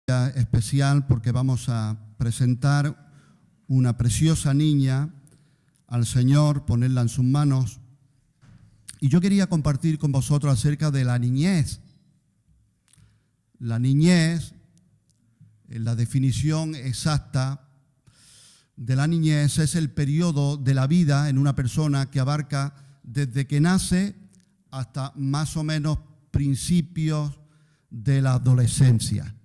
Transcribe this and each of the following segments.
Especial porque vamos a presentar una preciosa niña al Señor, ponerla en sus manos. Y yo quería compartir con vosotros acerca de la niñez. La niñez, la definición exacta de la niñez es el periodo de la vida en una persona que abarca desde que nace hasta más o menos principios de la adolescencia.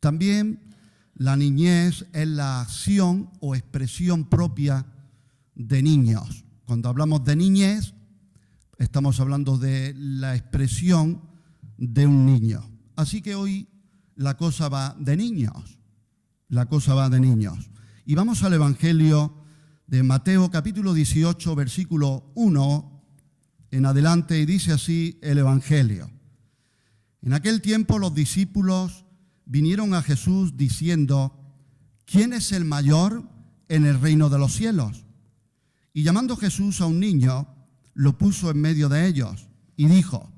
También la niñez es la acción o expresión propia de niños. Cuando hablamos de niñez, estamos hablando de la expresión de un niño. Así que hoy la cosa va de niños. La cosa va de niños. Y vamos al Evangelio de Mateo, capítulo 18, versículo 1 en adelante, y dice así el Evangelio. En aquel tiempo los discípulos vinieron a Jesús diciendo: ¿quién es el mayor en el reino de los cielos? Y llamando Jesús a un niño, lo puso en medio de ellos y dijo: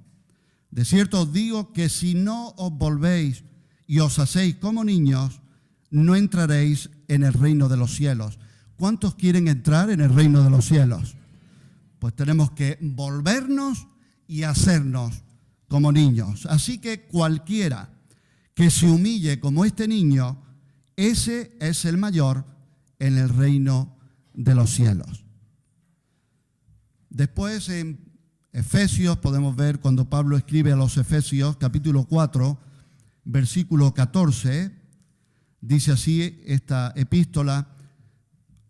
de cierto os digo que si no os volvéis y os hacéis como niños, no entraréis en el reino de los cielos. ¿Cuántos quieren entrar en el reino de los cielos? Pues tenemos que volvernos y hacernos como niños. Así que cualquiera que se humille como este niño, ese es el mayor en el reino de los cielos. Después en Efesios podemos ver cuando Pablo escribe a los Efesios, capítulo 4, versículo 14, dice así esta epístola: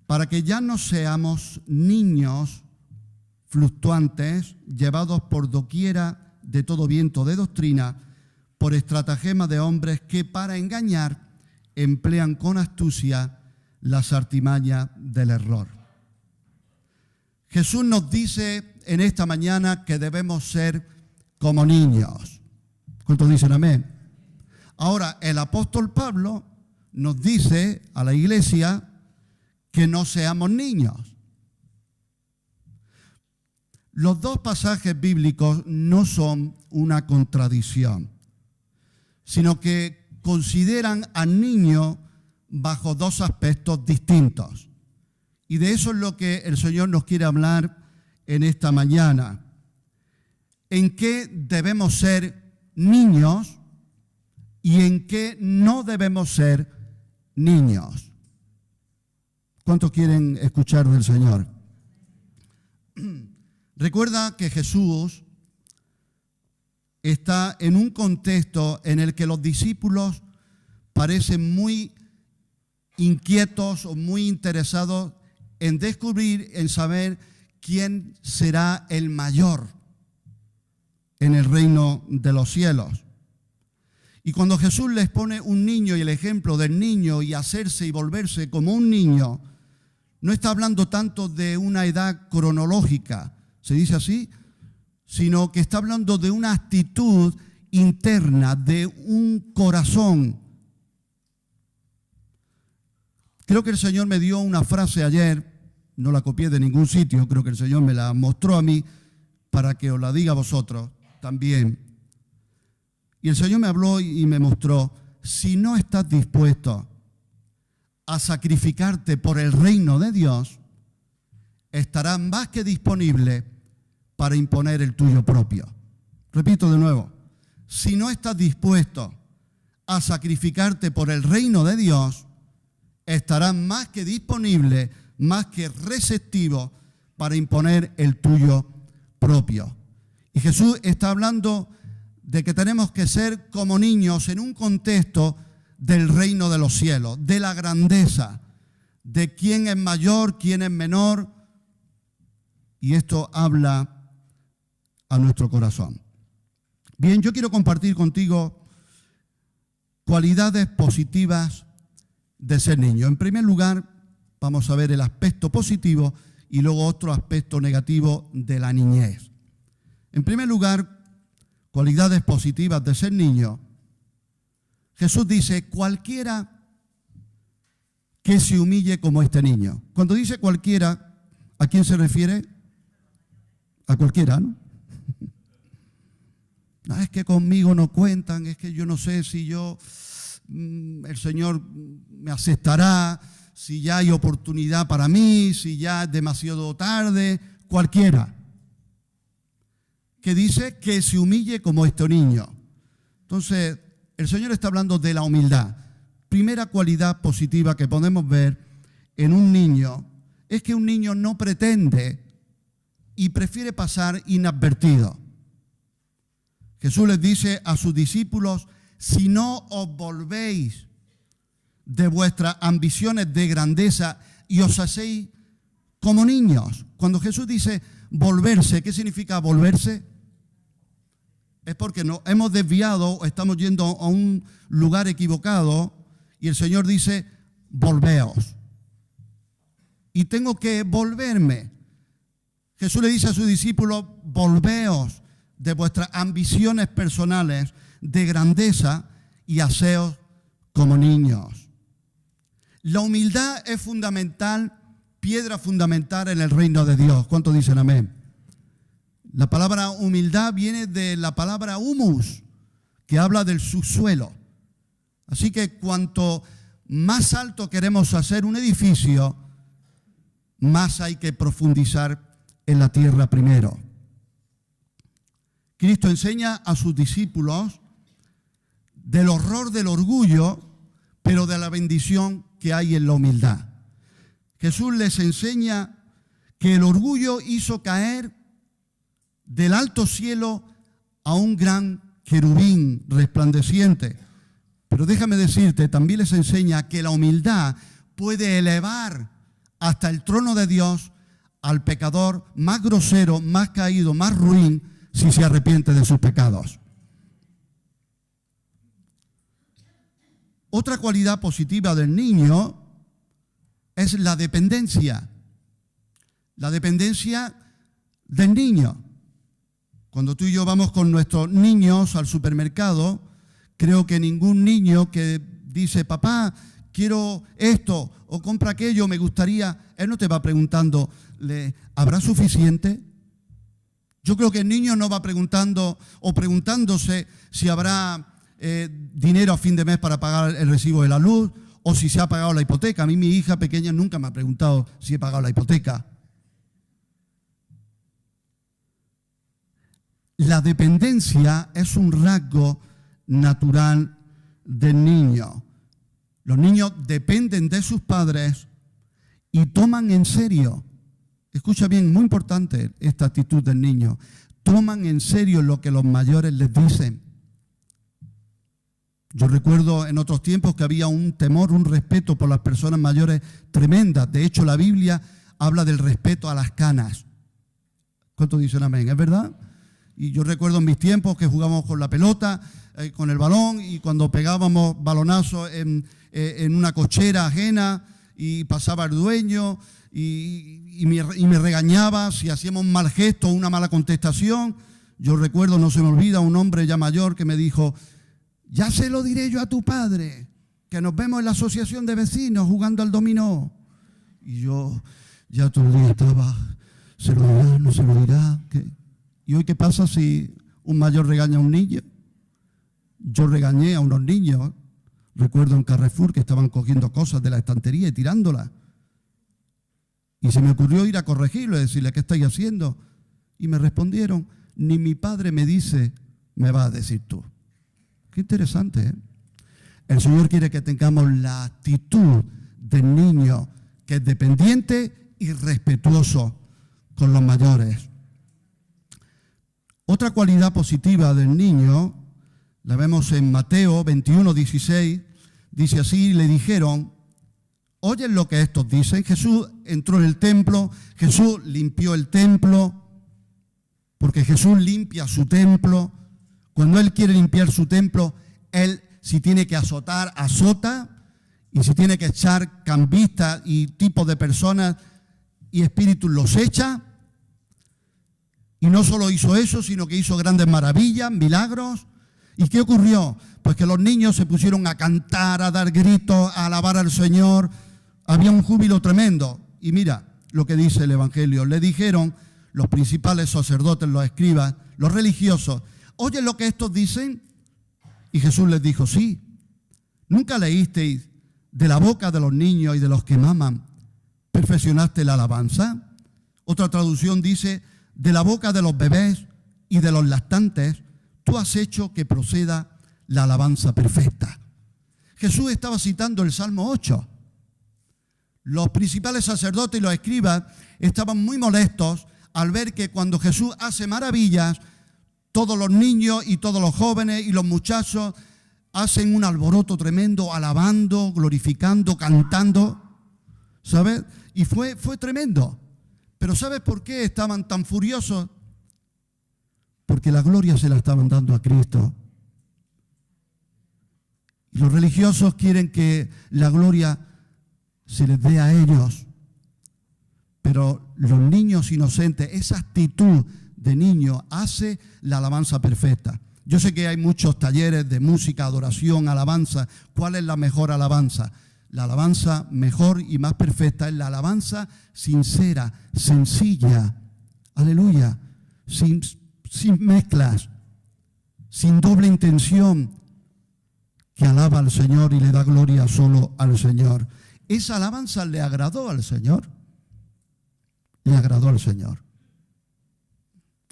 para que ya no seamos niños fluctuantes, llevados por doquiera de todo viento de doctrina, por estratagema de hombres que para engañar emplean con astucia las artimañas del error. Jesús nos dice en esta mañana que debemos ser como niños. ¿Cuántos dicen amén? Ahora, el apóstol Pablo nos dice a la iglesia que no seamos niños. Los dos pasajes bíblicos no son una contradicción, sino que consideran al niño bajo dos aspectos distintos. Y de eso es lo que el Señor nos quiere hablar en esta mañana. ¿En qué debemos ser niños y en qué no debemos ser niños? ¿Cuántos quieren escuchar del Señor? Recuerda que Jesús está en un contexto en el que los discípulos parecen muy inquietos o muy interesados en descubrir, en saber quién será el mayor en el reino de los cielos. Y cuando Jesús les pone un niño y el ejemplo del niño y hacerse y volverse como un niño, no está hablando tanto de una edad cronológica, se dice así, sino que está hablando de una actitud interna, de un corazón. Creo que el Señor me dio una frase ayer, no la copié de ningún sitio, creo que el Señor me la mostró a mí para que os la diga a vosotros también. Y el Señor me habló y me mostró: si no estás dispuesto a sacrificarte por el reino de Dios, estarás más que disponible para imponer el tuyo propio. Repito de nuevo: si no estás dispuesto a sacrificarte por el reino de Dios, estarás más que disponible, más que receptivo para imponer el tuyo propio. Y Jesús está hablando de que tenemos que ser como niños en un contexto del reino de los cielos, de la grandeza, de quién es mayor, quién es menor. Y esto habla a nuestro corazón. Bien, yo quiero compartir contigo cualidades positivas de ser niño. En primer lugar, vamos a ver el aspecto positivo y luego otro aspecto negativo de la niñez. En primer lugar, cualidades positivas de ser niño. Jesús dice: cualquiera que se humille como este niño. Cuando dice cualquiera, ¿a quién se refiere? A cualquiera, ¿no? No, es que conmigo no cuentan, es que yo no sé si yo el Señor me aceptará, si ya hay oportunidad para mí, si ya es demasiado tarde, cualquiera. Que dice que se humille como este niño. Entonces, el Señor está hablando de la humildad. Primera cualidad positiva que podemos ver en un niño es que un niño no pretende y prefiere pasar inadvertido. Jesús les dice a sus discípulos: si no os volvéis de vuestras ambiciones de grandeza y os hacéis como niños. Cuando Jesús dice volverse, ¿qué significa volverse? Es porque nos hemos desviado o estamos yendo a un lugar equivocado y el Señor dice: volveos. Y tengo que volverme. Jesús le dice a sus discípulos: volveos de vuestras ambiciones personales de grandeza y haceos como niños. La humildad es fundamental, piedra fundamental en el reino de Dios. ¿Cuántos dicen amén? La palabra humildad viene de la palabra humus, que habla del subsuelo. Así que cuanto más alto queremos hacer un edificio, más hay que profundizar en la tierra primero. Cristo enseña a sus discípulos del horror del orgullo, pero de la bendición que hay en la humildad. Jesús les enseña que el orgullo hizo caer del alto cielo a un gran querubín resplandeciente. Pero déjame decirte, también les enseña que la humildad puede elevar hasta el trono de Dios al pecador más grosero, más caído, más ruin, si se arrepiente de sus pecados. Otra cualidad positiva del niño es la dependencia. La dependencia del niño. Cuando tú y yo vamos con nuestros niños al supermercado, creo que ningún niño que dice: papá, quiero esto o compra aquello, me gustaría, él no te va preguntando: ¿habrá suficiente? Yo creo que el niño no va preguntando o preguntándose si habrá dinero a fin de mes para pagar el recibo de la luz o si se ha pagado la hipoteca. A mí mi hija pequeña nunca me ha preguntado si he pagado la hipoteca. La dependencia es un rasgo natural del niño. Los niños dependen de sus padres y toman en serio, escucha bien, muy importante esta actitud del niño, toman en serio lo que los mayores les dicen. Yo recuerdo en otros tiempos que había un temor, un respeto por las personas mayores tremenda. De hecho, la Biblia habla del respeto a las canas. ¿Cuántos dicen amén? ¿Es verdad? Y yo recuerdo en mis tiempos que jugábamos con la pelota, con el balón, y cuando pegábamos balonazos en una cochera ajena y pasaba el dueño y me regañaba si hacíamos un mal gesto o una mala contestación. Yo recuerdo, no se me olvida, un hombre ya mayor que me dijo: ya se lo diré yo a tu padre, que nos vemos en la asociación de vecinos jugando al dominó. Y yo ya todo el día estaba: ¿se lo dirá? ¿No se lo dirá? ¿Qué? ¿Y hoy qué pasa si un mayor regaña a un niño? Yo regañé a unos niños, recuerdo en Carrefour, que estaban cogiendo cosas de la estantería y tirándolas. Y se me ocurrió ir a corregirlo y decirle: ¿qué estáis haciendo? Y me respondieron: ni mi padre me dice, me vas a decir tú. Qué interesante, ¿eh? El Señor quiere que tengamos la actitud del niño, que es dependiente y respetuoso con los mayores. Otra cualidad positiva del niño la vemos en Mateo 21:16. Dice así: le dijeron: ¿oyen lo que estos dicen? Jesús entró en el templo, Jesús limpió el templo, porque Jesús limpia su templo. Cuando Él quiere limpiar su templo, Él, si tiene que azotar, azota, y si tiene que echar cambistas y tipos de personas y espíritus, los echa. Y no solo hizo eso, sino que hizo grandes maravillas, milagros. ¿Y qué ocurrió? Pues que los niños se pusieron a cantar, a dar gritos, a alabar al Señor. Había un júbilo tremendo. Y mira lo que dice el Evangelio. Le dijeron los principales sacerdotes, los escribas, los religiosos: ¿oyen lo que estos dicen? Y Jesús les dijo: sí. ¿Nunca leísteis de la boca de los niños y de los que maman, perfeccionaste la alabanza? Otra traducción dice, de la boca de los bebés y de los lactantes, tú has hecho que proceda la alabanza perfecta. Jesús estaba citando el Salmo 8. Los principales sacerdotes y los escribas estaban muy molestos al ver que cuando Jesús hace maravillas, todos los niños y todos los jóvenes y los muchachos hacen un alboroto tremendo, alabando, glorificando, cantando, ¿sabes? Y fue tremendo. Pero ¿sabes por qué estaban tan furiosos? Porque la gloria se la estaban dando a Cristo. Y los religiosos quieren que la gloria se les dé a ellos. Pero los niños inocentes, esa actitud de niño hace la alabanza perfecta. Yo sé que hay muchos talleres de música, adoración, alabanza. ¿Cuál es la mejor alabanza? La alabanza mejor y más perfecta es la alabanza sincera, sencilla, aleluya, sin mezclas, sin doble intención, que alaba al Señor y le da gloria solo al Señor. Esa alabanza le agradó al Señor. Le agradó al Señor.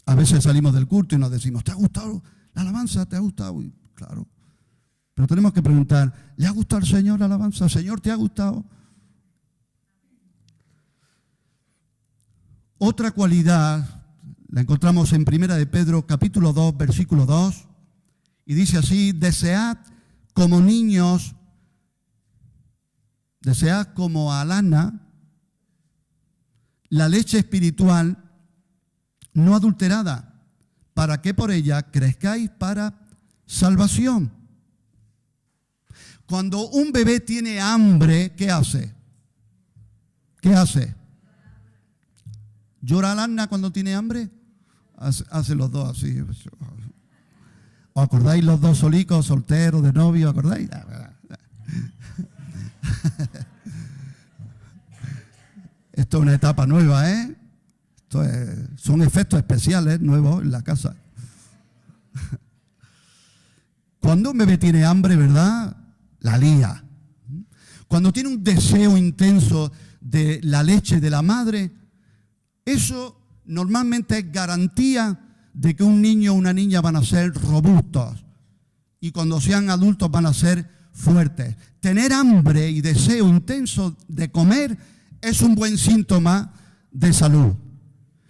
A veces salimos del culto y nos decimos, ¿te ha gustado la alabanza? ¿Te ha gustado? Y claro. Pero tenemos que preguntar, ¿le ha gustado al Señor la alabanza? ¿Señor, te ha gustado? Otra cualidad la encontramos en 1 de Pedro, capítulo 2, versículo 2, y dice así, desead como niños, desead como a lana la leche espiritual no adulterada, para que por ella crezcáis para salvación. Cuando un bebé tiene hambre, ¿qué hace? ¿Qué hace? ¿Llora Alana cuando tiene hambre? Hace los dos así. ¿Os acordáis los dos solicos, solteros, de novio? ¿Acordáis? Esto es una etapa nueva, ¿eh? Son efectos especiales nuevos en la casa. Cuando un bebé tiene hambre, ¿verdad? La lía. Cuando tiene un deseo intenso de la leche de la madre, eso normalmente es garantía de que un niño o una niña van a ser robustos y cuando sean adultos van a ser fuertes. Tener hambre y deseo intenso de comer es un buen síntoma de salud.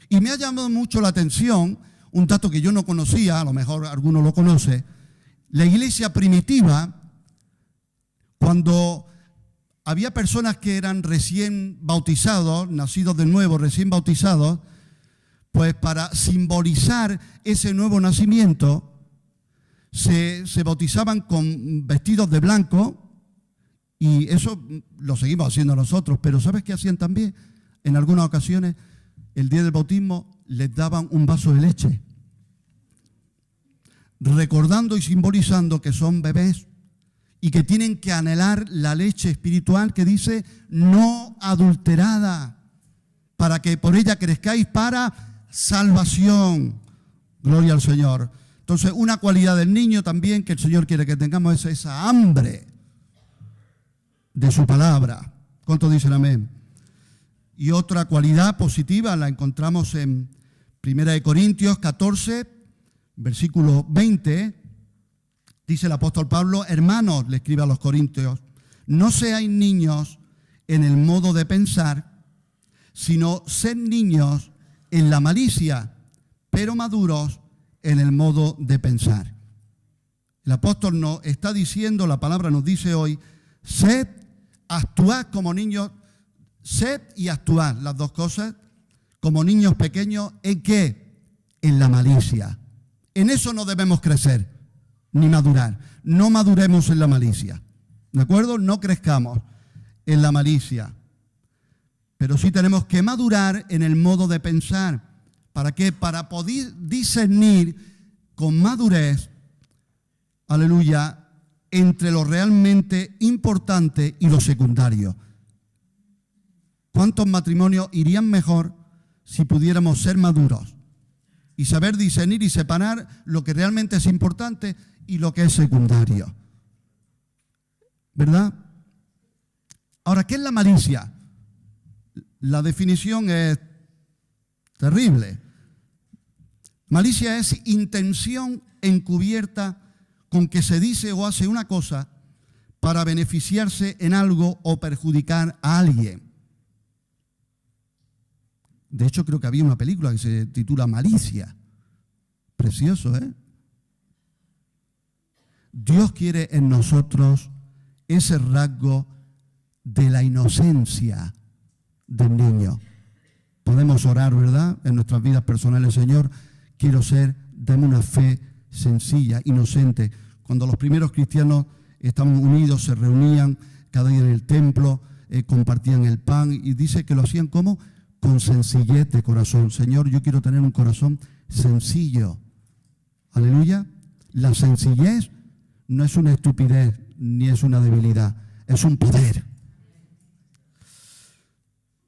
Y me ha llamado mucho la atención un dato que yo no conocía, a lo mejor alguno lo conoce. La iglesia primitiva, cuando había personas que eran recién bautizados, nacidos de nuevo, recién bautizados, pues para simbolizar ese nuevo nacimiento, se bautizaban con vestidos de blanco, y eso lo seguimos haciendo nosotros, pero ¿sabes qué hacían también? En algunas ocasiones, el día del bautismo, les daban un vaso de leche, recordando y simbolizando que son bebés y que tienen que anhelar la leche espiritual que dice no adulterada, para que por ella crezcáis para salvación. Gloria al Señor. Entonces, una cualidad del niño también que el Señor quiere que tengamos es esa hambre de su palabra. ¿Cuántos dicen amén? Y otra cualidad positiva la encontramos en 1 Corintios 14, versículo 20. Dice el apóstol Pablo, hermanos, le escribe a los corintios, no seáis niños en el modo de pensar, sino sed niños en la malicia, pero maduros en el modo de pensar. El apóstol nos está diciendo, la palabra nos dice hoy, sed, actuad como niños, sed y actuad, las dos cosas, como niños pequeños, ¿en qué? En la malicia. En eso no debemos crecer, ni madurar. No maduremos en la malicia, ¿de acuerdo? No crezcamos en la malicia. Pero sí tenemos que madurar en el modo de pensar. ¿Para qué? Para poder discernir con madurez, aleluya, entre lo realmente importante y lo secundario. ¿Cuántos matrimonios irían mejor si pudiéramos ser maduros y saber discernir y separar lo que realmente es importante y lo que es secundario? ¿verdad? Ahora, ¿qué es la malicia? La definición es terrible. Malicia es intención encubierta con que se dice o hace una cosa para beneficiarse en algo o perjudicar a alguien. De hecho, creo que había una película que se titula Malicia. Precioso, ¿eh? Dios quiere en nosotros ese rasgo de la inocencia del niño. Podemos orar, ¿verdad? En nuestras vidas personales, Señor, quiero ser, dame una fe sencilla, inocente. Cuando los primeros cristianos estaban unidos, se reunían cada día en el templo, compartían el pan y dice que lo hacían como con sencillez de corazón. Señor, yo quiero tener un corazón sencillo. Aleluya. La sencillez no es una estupidez ni es una debilidad, es un poder.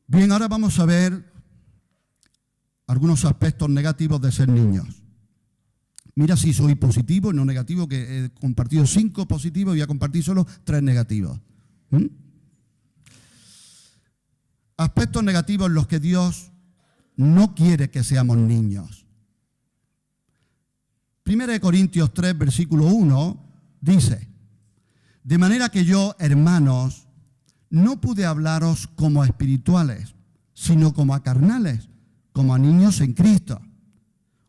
Bien, ahora vamos a ver algunos aspectos negativos de ser niños. Mira si soy positivo y no negativo, que he compartido 5 positivos y voy a compartir solo 3 negativos. Aspectos negativos en los que Dios no quiere que seamos niños. 1 Corintios 3, versículo 1, dice: de manera que yo, hermanos, no pude hablaros como a espirituales, sino como a carnales, como a niños en Cristo.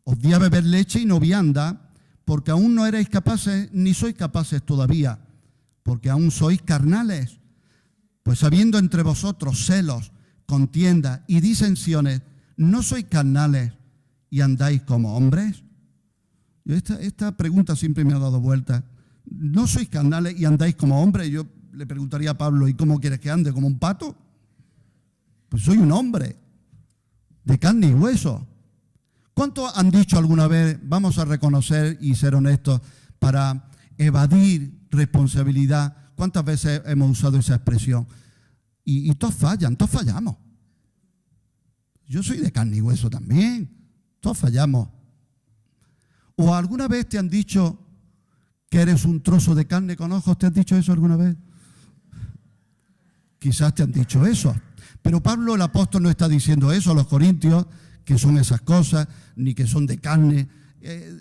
Os di a beber leche y no vianda, porque aún no erais capaces, ni sois capaces todavía, porque aún sois carnales. Pues habiendo entre vosotros celos, contiendas y disensiones, ¿no sois carnales y andáis como hombres? Esta pregunta siempre me ha dado vuelta. ¿No sois carnales y andáis como hombres? Yo le preguntaría a Pablo, ¿y cómo quieres que ande? ¿Como un pato? Pues soy un hombre de carne y hueso. ¿Cuántos han dicho alguna vez, vamos a reconocer y ser honestos, para evadir responsabilidad? ¿Cuántas veces hemos usado esa expresión? Y todos fallan, todos fallamos. Yo soy de carne y hueso también, todos fallamos. ¿O alguna vez te han dicho que eres un trozo de carne con ojos? ¿Te han dicho eso alguna vez? Quizás te han dicho eso. Pero Pablo, el apóstol, no está diciendo eso a los corintios, que son esas cosas, ni que son de carne.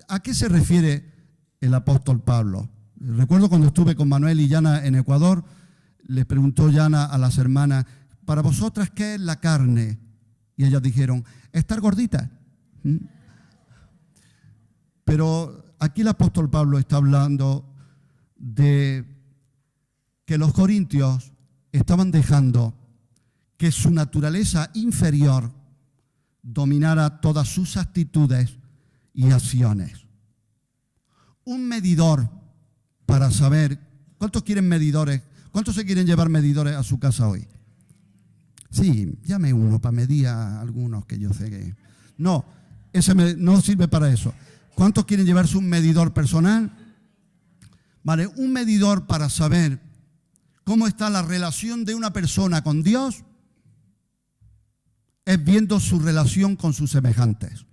¿A qué se refiere el apóstol Pablo? Recuerdo cuando estuve con Manuel y Yana en Ecuador, les preguntó Yana a las hermanas, ¿para vosotras qué es la carne? Y ellas dijeron, estar gorditas. Pero aquí el apóstol Pablo está hablando de que los corintios estaban dejando que su naturaleza inferior dominara todas sus actitudes y acciones. Un medidor para saber, ¿cuántos quieren medidores? ¿Cuántos se quieren llevar medidores a su casa hoy? Sí, llame uno para medir a algunos que yo sé que... No, ese no sirve para eso. ¿Cuántos quieren llevarse un medidor personal? Vale, un medidor para saber cómo está la relación de una persona con Dios es viendo su relación con sus semejantes.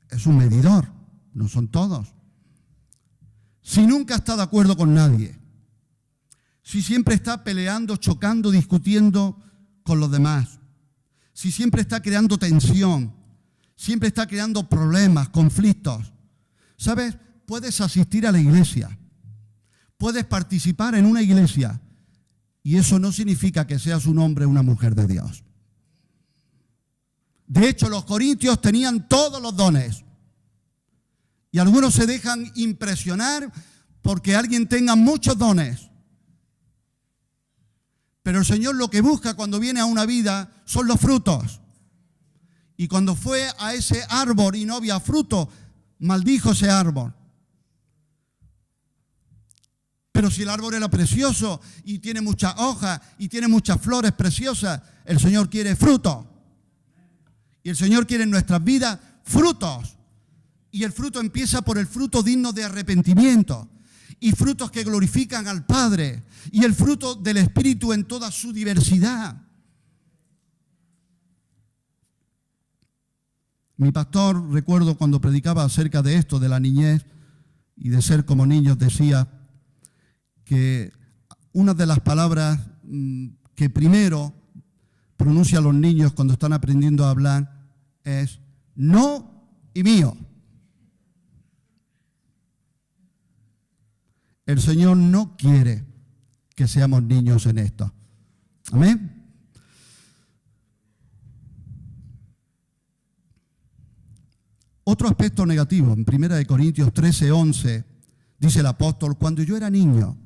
Es un medidor, no son todos. Si nunca está de acuerdo con nadie, si siempre está peleando, chocando, discutiendo con los demás, si siempre está creando tensión, siempre está creando problemas, conflictos, ¿sabes? Puedes asistir a la iglesia, puedes participar en una iglesia y eso no significa que seas un hombre o una mujer de Dios. De hecho, los corintios tenían todos los dones y algunos se dejan impresionar porque alguien tenga muchos dones. Pero el Señor lo que busca cuando viene a una vida son los frutos. Y cuando fue a ese árbol y no había fruto, maldijo ese árbol. Pero si el árbol era precioso y tiene muchas hojas y tiene muchas flores preciosas, el Señor quiere fruto. Y el Señor quiere en nuestras vidas frutos. Y el fruto empieza por el fruto digno de arrepentimiento. Y frutos que glorifican al Padre. Y el fruto del Espíritu en toda su diversidad. Mi pastor, recuerdo cuando predicaba acerca de esto, de la niñez y de ser como niños, decía que una de las palabras que primero pronuncian los niños cuando están aprendiendo a hablar es no y mío. El Señor no quiere que seamos niños en esto. Amén. Otro aspecto negativo, en 1 Corintios 13:11, dice el apóstol, cuando yo era niño,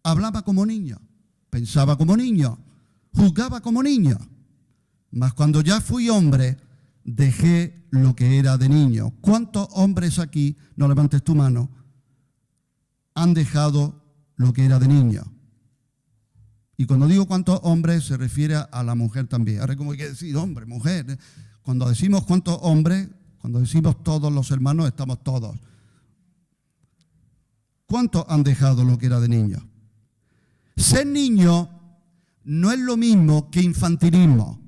hablaba como niño, pensaba como niño, juzgaba como niño, mas cuando ya fui hombre, dejé lo que era de niño. ¿Cuántos hombres aquí, no levantes tu mano, han dejado lo que era de niño? Y cuando digo cuántos hombres, se refiere a la mujer también. Ahora como hay que decir hombre, mujer. Cuando decimos cuántos hombres, cuando decimos todos los hermanos, estamos todos. ¿Cuántos han dejado lo que era de niño? Ser niño no es lo mismo que infantilismo.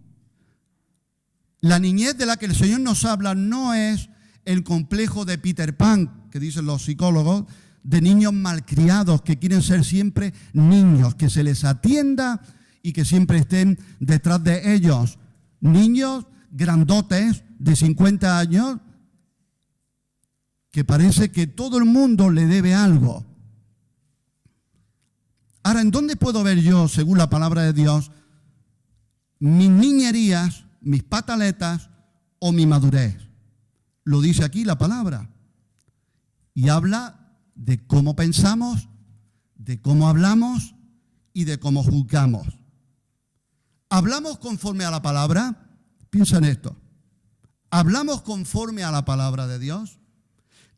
La niñez de la que el Señor nos habla no es el complejo de Peter Pan, que dicen los psicólogos, de niños malcriados que quieren ser siempre niños, que se les atienda y que siempre estén detrás de ellos. Niños grandotes de 50 años que parece que todo el mundo le debe algo. Ahora, ¿en dónde puedo ver yo, según la palabra de Dios, mis niñerías, mis pataletas o mi madurez? Lo dice aquí la palabra. Y habla de cómo pensamos, de cómo hablamos y de cómo juzgamos. ¿Hablamos conforme a la palabra? Piensa en esto. ¿Hablamos conforme a la palabra de Dios?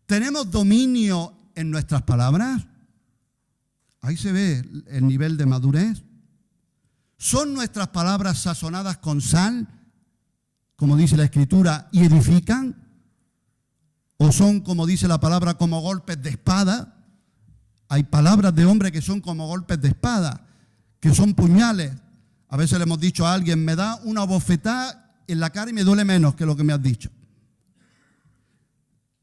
¿Tenemos dominio en nuestras palabras? Ahí se ve el nivel de madurez. ¿Son nuestras palabras sazonadas con sal, como dice la Escritura, y edifican? ¿O son, como dice la palabra, como golpes de espada? Hay palabras de hombre que son como golpes de espada, que son puñales. A veces le hemos dicho a alguien, me da una bofetada en la cara y me duele menos que lo que me has dicho.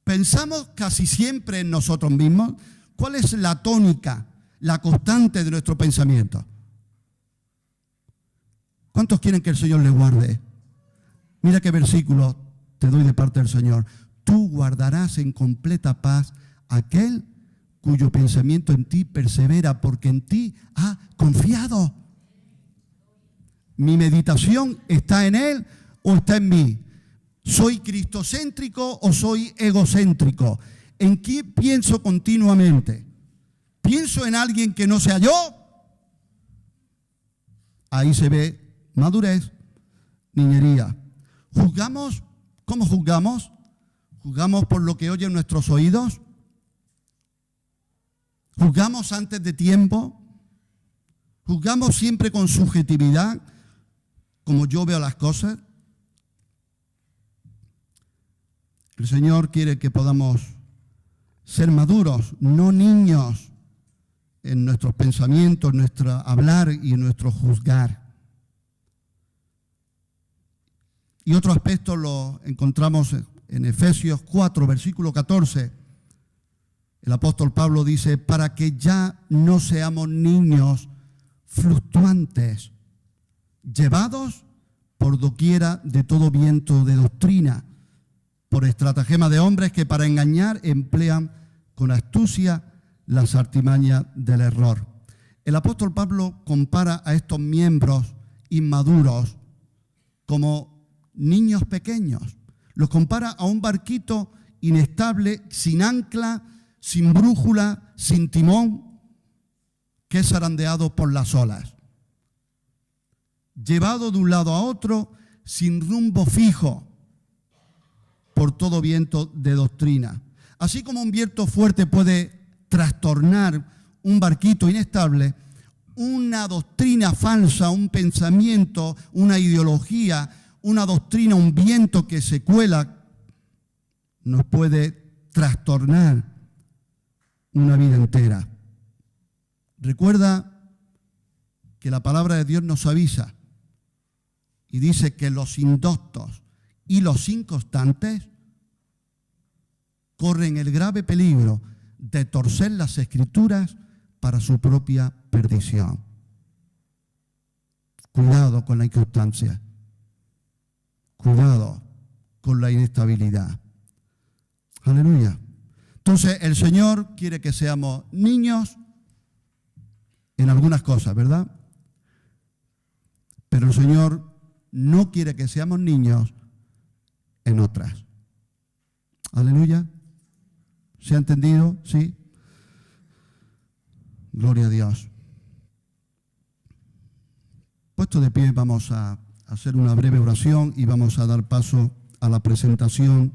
Pensamos casi siempre en nosotros mismos. ¿Cuál es la tónica, la constante de nuestro pensamiento? ¿Cuántos quieren que el Señor les guarde? Mira qué versículo te doy de parte del Señor. Tú guardarás en completa paz aquel cuyo pensamiento en ti persevera, porque en ti ha confiado. ¿Mi meditación está en Él o está en mí? ¿Soy cristocéntrico o soy egocéntrico? ¿En quién pienso continuamente? ¿Pienso en alguien que no sea yo? Ahí se ve madurez, niñería. ¿Juzgamos? ¿Cómo juzgamos? ¿Juzgamos por lo que oyen nuestros oídos? ¿Juzgamos antes de tiempo? ¿Juzgamos siempre con subjetividad, como yo veo las cosas? El Señor quiere que podamos ser maduros, no niños, en nuestros pensamientos, en nuestro hablar y en nuestro juzgar. Y otro aspecto lo encontramos en Efesios 4, versículo 14. El apóstol Pablo dice, para que ya no seamos niños fluctuantes, llevados por doquiera de todo viento de doctrina, por estratagema de hombres que para engañar emplean con astucia las artimañas del error. El apóstol Pablo compara a estos miembros inmaduros como niños pequeños. Los compara a un barquito inestable, sin ancla, sin brújula, sin timón, que es zarandeado por las olas. Llevado de un lado a otro, sin rumbo fijo, por todo viento de doctrina. Así como un viento fuerte puede trastornar un barquito inestable, una doctrina falsa, un pensamiento, una ideología, una doctrina, un viento que se cuela, nos puede trastornar una vida entera. Recuerda que la palabra de Dios nos avisa y dice que los indoctos y los inconstantes corren el grave peligro de torcer las Escrituras para su propia perdición. Cuidado con la inconstancia. Cuidado con la inestabilidad. Aleluya. Entonces, el Señor quiere que seamos niños en algunas cosas, ¿verdad? Pero el Señor no quiere que seamos niños en otras. Aleluya. ¿Se ha entendido? ¿Sí? Gloria a Dios. Puesto de pie, vamos a hacer una breve oración y vamos a dar paso a la presentación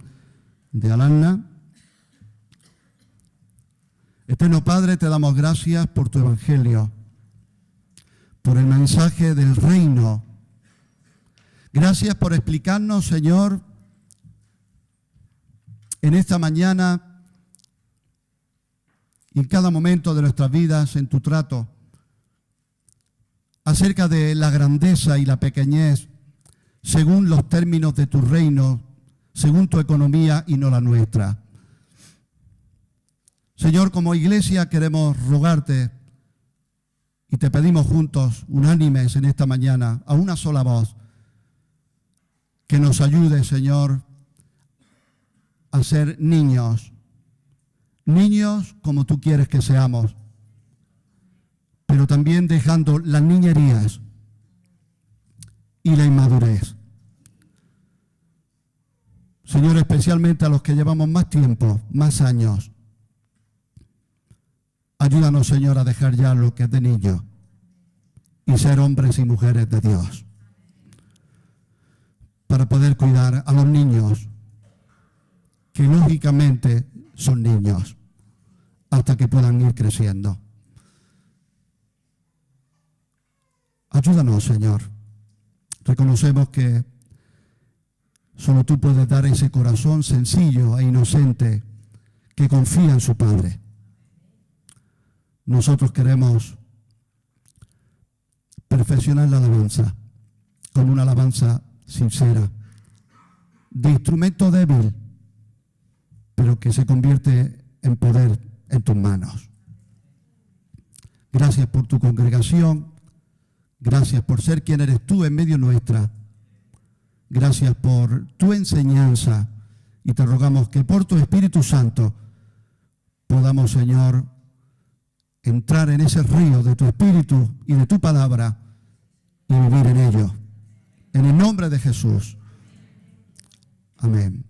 de Alanna. Eterno Padre, te damos gracias por tu evangelio, por el mensaje del reino. Gracias por explicarnos, Señor, en esta mañana y en cada momento de nuestras vidas, en tu trato, acerca de la grandeza y la pequeñez, según los términos de tu reino, según tu economía y no la nuestra. Señor, como iglesia queremos rogarte y te pedimos juntos, unánimes en esta mañana, a una sola voz, que nos ayude, Señor, a ser niños, niños como tú quieres que seamos, pero también dejando las niñerías y la inmadurez. Señor, especialmente a los que llevamos más tiempo, más años, ayúdanos, Señor, a dejar ya lo que es de niño y ser hombres y mujeres de Dios, para poder cuidar a los niños, que lógicamente son niños, hasta que puedan ir creciendo. Ayúdanos, Señor. Reconocemos que solo tú puedes dar ese corazón sencillo e inocente que confía en su Padre. Nosotros queremos perfeccionar la alabanza como una alabanza sincera, de instrumento débil, pero que se convierte en poder en tus manos. Gracias por tu congregación, gracias por ser quien eres tú en medio nuestra, gracias por tu enseñanza, y te rogamos que por tu Espíritu Santo podamos, Señor, entrar en ese río de tu Espíritu y de tu palabra y vivir en ello. En el nombre de Jesús. Amén.